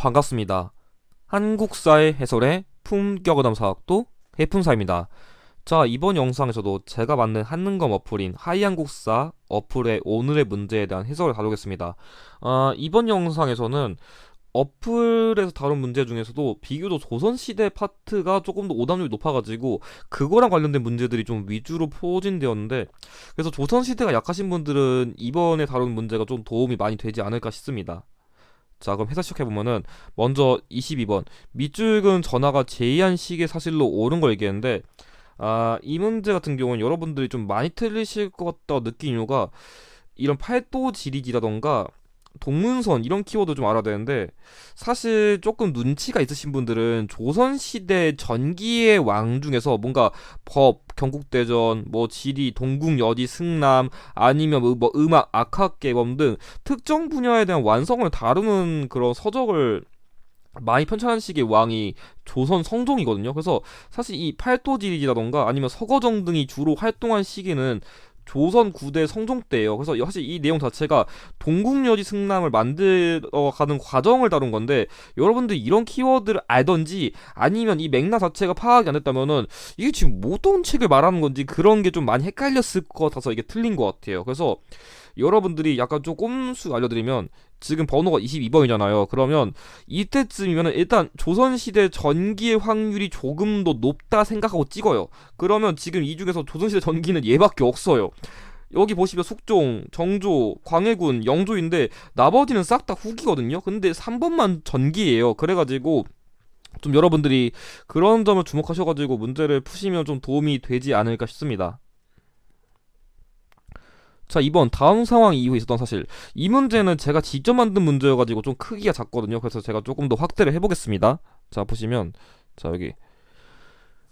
반갑습니다. 한국사의 해설의 품격어담 사학도 해품사입니다. 자, 이번 영상에서도 제가 만든 한능검 어플인 하이한국사 어플의 오늘의 문제에 대한 해설을 다루겠습니다. 이번 영상에서는 어플에서 다룬 문제 중에서도 비교적 조선시대 파트가 조금 더 오답률이 높아가지고 그거랑 관련된 문제들이 좀 위주로 포진되었는데, 그래서 조선시대가 약하신 분들은 이번에 다룬 문제가 좀 도움이 많이 되지 않을까 싶습니다. 자, 그럼 해설 시작해보면은, 먼저 22번 밑줄근 전하가 제의한 시기의 사실로 옳은 걸 얘기했는데, 이 문제 같은 경우는 여러분들이 좀 많이 틀리실 것 같다고 느낀 이유가, 이런 팔도 지리기라던가 동문선 이런 키워드 좀 알아야 되는데, 사실 조금 눈치가 있으신 분들은 조선시대 전기의 왕 중에서 뭔가 법, 경국대전, 뭐 지리, 동국여지, 승남, 아니면 뭐 음악, 악학개범 등 특정 분야에 대한 완성을 다루는 그런 서적을 많이 편찬한 시기의 왕이 조선 성종이거든요. 그래서 사실 이 팔도지리라던가 아니면 서거정 등이 주로 활동한 시기는 조선 9대 성종 때예요. 그래서 사실 이 내용 자체가 동국여지 승남을 만들어가는 과정을 다룬 건데, 여러분들 이런 키워드를 알던지 아니면 이 맥락 자체가 파악이 안 됐다면은 이게 지금 어떤 책을 말하는 건지 그런 게 좀 많이 헷갈렸을 것 같아서 이게 틀린 것 같아요. 그래서 여러분들이 약간 좀 꼼수 알려드리면, 지금 번호가 22번이잖아요. 그러면 이때쯤이면 일단 조선시대 전기의 확률이 조금 더 높다 생각하고 찍어요. 그러면 지금 이 중에서 조선시대 전기는 얘밖에 없어요. 여기 보시면 숙종, 정조, 광해군, 영조인데 나머지는 싹 다 후기거든요. 근데 3번만 전기예요. 그래가지고 좀 여러분들이 그런 점을 주목하셔가지고 문제를 푸시면 좀 도움이 되지 않을까 싶습니다. 자, 2번 다음 상황 이후에 있었던 사실. 이 문제는 제가 직접 만든 문제여가지고 좀 크기가 작거든요. 그래서 제가 조금 더 확대를 해보겠습니다. 자, 보시면, 자, 여기,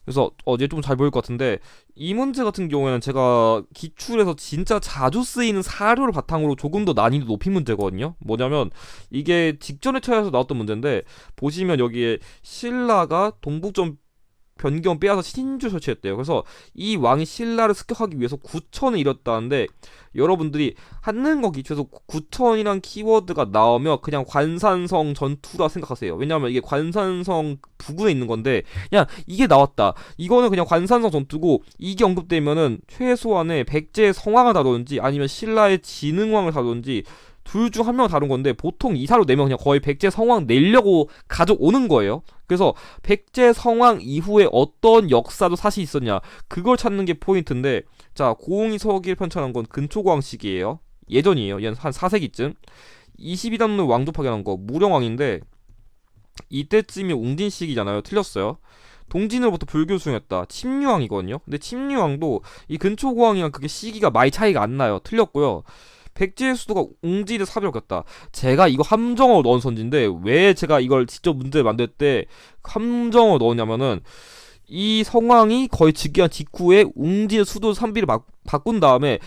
그래서 이제 좀 잘 보일 것 같은데, 이 문제 같은 경우에는 제가 기출에서 진짜 자주 쓰이는 사료를 바탕으로 조금 더 난이도 높인 문제거든요. 뭐냐면 이게 직전에 처에서 나왔던 문제인데, 보시면 여기에 신라가 동북전 변경 빼앗아 신주 설치했대요. 그래서 이 왕이 신라를 습격하기 위해서 구천을 이뤘다는데, 여러분들이 한능거 기초에서 구천이란 키워드가 나오면 그냥 관산성 전투라 생각하세요. 왜냐하면 이게 관산성 부근에 있는 건데, 그냥 이게 나왔다, 이거는 그냥 관산성 전투고, 이게 언급되면은 최소한의 백제의 성왕을 다루든지 아니면 신라의 진흥왕을 다루든지 둘 중 한 명을 다룬 건데, 보통 이사로 내면 그냥 거의 백제 성왕 내려고 가져오는 거예요. 그래서 백제 성왕 이후에 어떤 역사도 사실 있었냐, 그걸 찾는 게 포인트인데, 자, 고흥이 서기를 편찬한 건 근초고왕 시기예요. 예전이에요. 얘는 한 4세기쯤 22단로 왕조 파견한 거 무령왕인데, 이때쯤이 웅진 시기잖아요. 틀렸어요. 동진으로부터 불교 수용했다, 침류왕이거든요. 근데 침류왕도 이 근초고왕이랑 그게 시기가 많이 차이가 안 나요. 틀렸고요. 백제의 수도가 웅진에 사벽을 겼다. 제가 이거 함정으로 넣은 선지인데, 왜 제가 이걸 직접 문제를 만들 때 함정으로 넣었냐면은, 이 성왕이 거의 즉위한 직후에 웅진의 수도 산비를 바꾼 다음에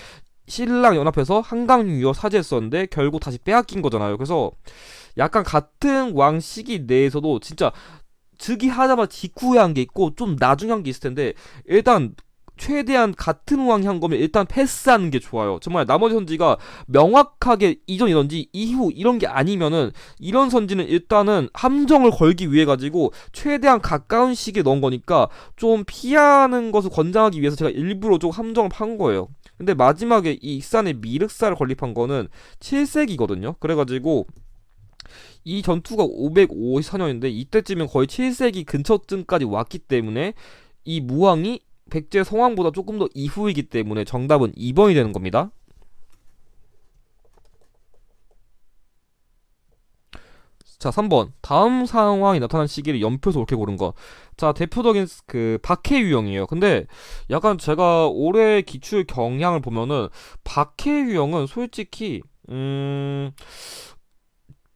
신랑 연합해서 한강 유역 사죄했었는데 결국 다시 빼앗긴 거잖아요. 그래서 약간 같은 왕 시기 내에서도 진짜 즉위하자마자 직후에 한 게 있고 좀 나중에 한 게 있을 텐데, 일단 최대한 같은 왕이 한 거면 일단 패스하는 게 좋아요. 정말 나머지 선지가 명확하게 이전이던지 이후 이런 게 아니면은, 이런 선지는 일단은 함정을 걸기 위해 가지고 최대한 가까운 시기에 넣은 거니까 좀 피하는 것을 권장하기 위해서 제가 일부러 좀 함정을 판 거예요. 근데 마지막에 이 익산의 미륵사를 건립한 거는 7세기거든요. 그래가지고 이 전투가 554년인데 이때쯤엔 거의 7세기 근처쯤까지 왔기 때문에 이 무왕이 백제 성왕보다 조금 더 이후이기 때문에 정답은 2번이 되는 겁니다. 자, 3번 다음 상황이 나타난 시기를 연표에서 옳게 고른 거. 자, 대표적인 그 박해 유형이에요. 근데 약간 제가 올해 기출 경향을 보면은, 박해 유형은 솔직히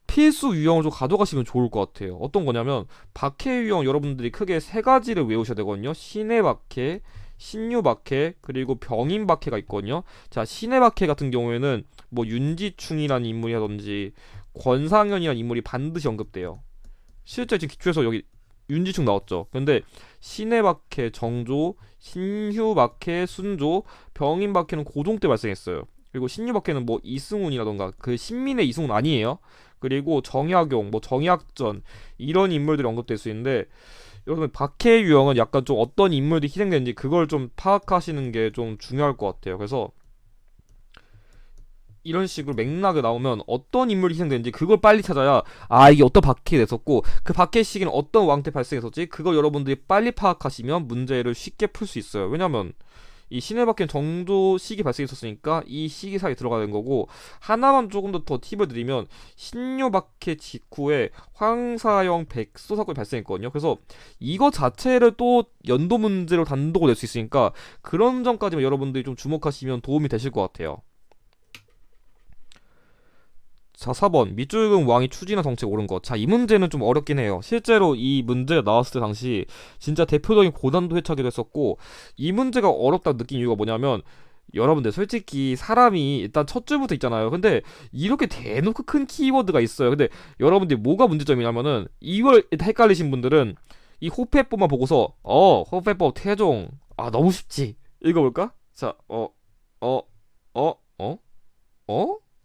필수 유형을 좀 가져가시면 좋을 것 같아요. 어떤 거냐면, 박해 유형 여러분들이 크게 세 가지를 외우셔야 되거든요. 신해 박해, 신유 박해, 그리고 병인 박해가 있거든요. 자, 신해 박해 같은 경우에는 뭐 윤지충이라는 인물이라든지 권상현이라는 인물이 반드시 언급돼요. 실제 지금 기초에서 여기 윤지충 나왔죠. 근데 신해 박해, 정조, 신휴 박해, 순조, 병인 박해는 고종 때 발생했어요. 그리고 신유 박해는 뭐 이승훈이라던가 그 신민의 이승훈 아니에요. 그리고 정약용, 뭐 정약전 이런 인물들이 언급될 수 있는데 여러분 박해 유형은 약간 좀 어떤 인물들이 희생되는지 그걸 좀 파악하시는 게 좀 중요할 것 같아요. 그래서 이런 식으로 맥락이 나오면 어떤 인물이 희생되는지 그걸 빨리 찾아야 아 이게 어떤 박해가 됐었고 그 박해 시기는 어떤 왕태 발생했었지 그걸 여러분들이 빨리 파악하시면 문제를 쉽게 풀 수 있어요. 왜냐면 이 신의 박해는 정조 시기 발생했었으니까 이 시기 사이에 들어가야 되는 거고 하나만 조금 더 팁을 드리면 신묘 박해 직후에 황사형 백소 사건이 발생했거든요. 그래서 이거 자체를 또 연도 문제로 단독으로 낼 수 있으니까 그런 점까지만 여러분들이 좀 주목하시면 도움이 되실 것 같아요. 자, 4번. 밑줄금 왕이 추진한 정책 옳은 것. 자, 이 문제는 좀 어렵긴 해요. 실제로 이 문제가 나왔을 때 당시 진짜 대표적인 고난도 회차기도 했었고 이 문제가 어렵다고 느낀 이유가 뭐냐면 여러분들 솔직히 사람이 일단 첫 줄부터 있잖아요. 근데 이렇게 대놓고 큰 키워드가 있어요. 근데 여러분들이 뭐가 문제점이냐면은 이걸 일단 헷갈리신 분들은 이 호패법만 보고서 호패법 태종 너무 쉽지 읽어볼까? 자,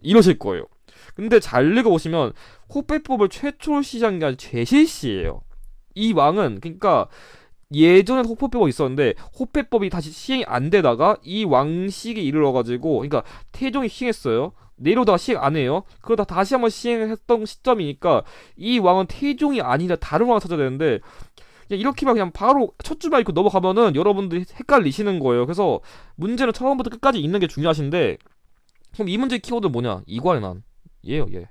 이러실 거예요. 근데 잘 읽어보시면 호패법을 최초 시작한 게 아니라 제실시예요. 이 왕은 그러니까 예전엔 호패법이 있었는데 호패법이 다시 시행이 안 되다가 이 왕식에 이르러가지고 그러니까 태종이 시행했어요. 내려다가 시행 안 해요. 그러다 다시 한번 시행했던 시점이니까 이 왕은 태종이 아니라 다른 왕을 찾아야 되는데 그냥 이렇게만 그냥 바로 첫 줄만 읽고 넘어가면은 여러분들이 헷갈리시는 거예요. 그래서 문제는 처음부터 끝까지 읽는 게 중요하신데 그럼 이 문제의 키워드는 뭐냐? 이괄난 얘요 얘.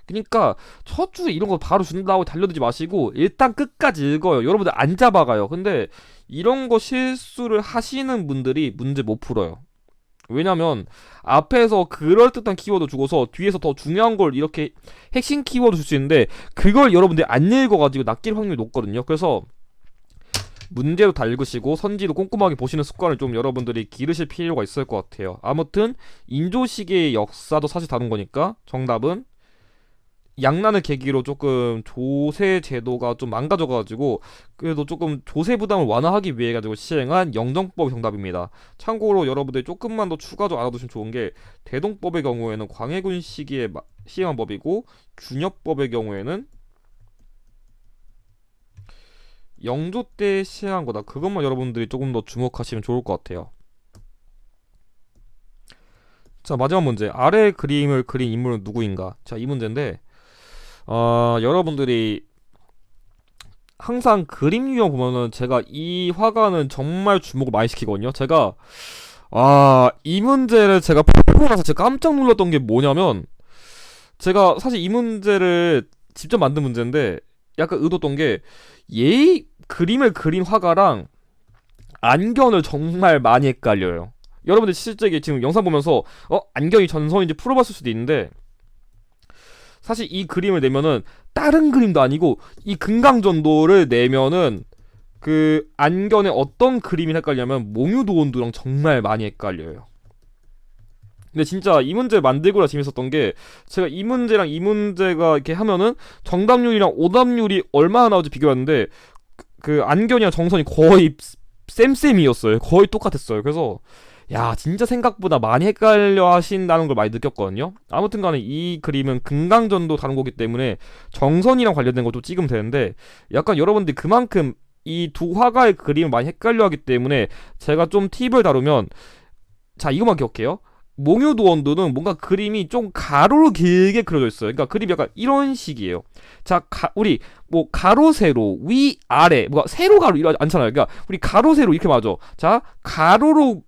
그니까 첫 주에 이런 거 바로 준다고 달려들지 마시고 일단 끝까지 읽어요. 여러분들 안 잡아가요. 근데 이런 거 실수를 하시는 분들이 문제 못 풀어요. 왜냐면 앞에서 그럴듯한 키워드 주고서 뒤에서 더 중요한 걸 이렇게 핵심 키워드 줄 수 있는데 그걸 여러분들이 안 읽어가지고 낚일 확률이 높거든요. 그래서 문제도 다 읽으시고 선지도 꼼꼼하게 보시는 습관을 좀 여러분들이 기르실 필요가 있을 것 같아요. 아무튼 인조시계의 역사도 사실 다룬 거니까 정답은 양난을 계기로 조금 조세 제도가 좀 망가져가지고 그래도 조금 조세 부담을 완화하기 위해 가지고 시행한 영정법이 정답입니다. 참고로 여러분들이 조금만 더 추가적으로 알아두시면 좋은 게 대동법의 경우에는 광해군 시기에 시행한 법이고 균엽법의 경우에는 영조 때 시행한 거다. 그것만 여러분들이 조금 더 주목하시면 좋을 것 같아요. 자, 마지막 문제. 아래 그림을 그린 인물은 누구인가? 자, 이 문제인데 여러분들이 항상 그림 유형 보면은 제가 이 화가는 정말 주목을 많이 시키거든요. 제가 이 문제를 제가 풀고 나서 제가 깜짝 놀랐던 게 뭐냐면 제가 사실 이 문제를 직접 만든 문제인데 약간 의도했던 게 얘 그림을 그린 화가랑 안견을 정말 많이 헷갈려요. 여러분들 실제 지금 영상 보면서 안견이 전선인지 풀어봤을 수도 있는데 사실 이 그림을 내면은 다른 그림도 아니고 이 금강전도를 내면은 그 안견의 어떤 그림이 헷갈리냐면 몽유도원도랑 정말 많이 헷갈려요. 근데 진짜 이 문제 만들고라 재밌었던 게 제가 이 문제랑 이 문제가 이렇게 하면은 정답률이랑 오답률이 얼마나 나오지 비교했는데 그 안견이랑 정선이 거의 쌤쌤이었어요. 거의 똑같았어요. 그래서 야 진짜 생각보다 많이 헷갈려 하신다는 걸 많이 느꼈거든요. 아무튼 간에 이 그림은 금강전도 다룬 거기 때문에 정선이랑 관련된 것도 찍으면 되는데 약간 여러분들이 그만큼 이 두 화가의 그림을 많이 헷갈려 하기 때문에 제가 좀 팁을 다루면 자 이것만 기억해요. 몽유도원도는 뭔가 그림이 좀 가로로 길게 그려져 있어요. 그러니까 그림이 약간 이런 식이에요. 자, 우리 뭐 가로 세로 위 아래 뭐가 세로 가로 이러지 않잖아요. 그러니까 우리 가로 세로 이렇게 맞아. 자, 가로로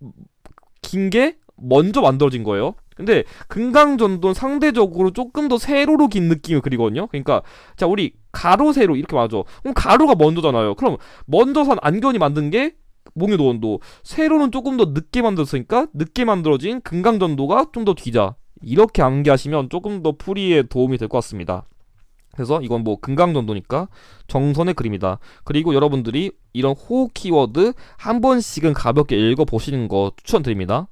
긴 게 먼저 만들어진 거예요. 근데 금강전도는 상대적으로 조금 더 세로로 긴 느낌을 그리거든요. 그러니까 자, 우리 가로 세로 이렇게 맞아. 그럼 가로가 먼저잖아요. 그럼 먼저 산 안견이 만든 게 몽유도원도 세로는 조금 더 늦게 만들었으니까 늦게 만들어진 금강전도가 좀 더 뒤자 이렇게 암기하시면 조금 더 풀이에 도움이 될 것 같습니다. 그래서 이건 뭐 금강전도니까 정선의 그림이다. 그리고 여러분들이 이런 호흡 키워드 한 번씩은 가볍게 읽어보시는 거 추천드립니다.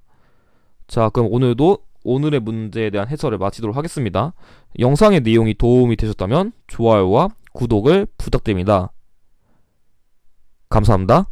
자 그럼 오늘도 오늘의 문제에 대한 해설을 마치도록 하겠습니다. 영상의 내용이 도움이 되셨다면 좋아요와 구독을 부탁드립니다. 감사합니다.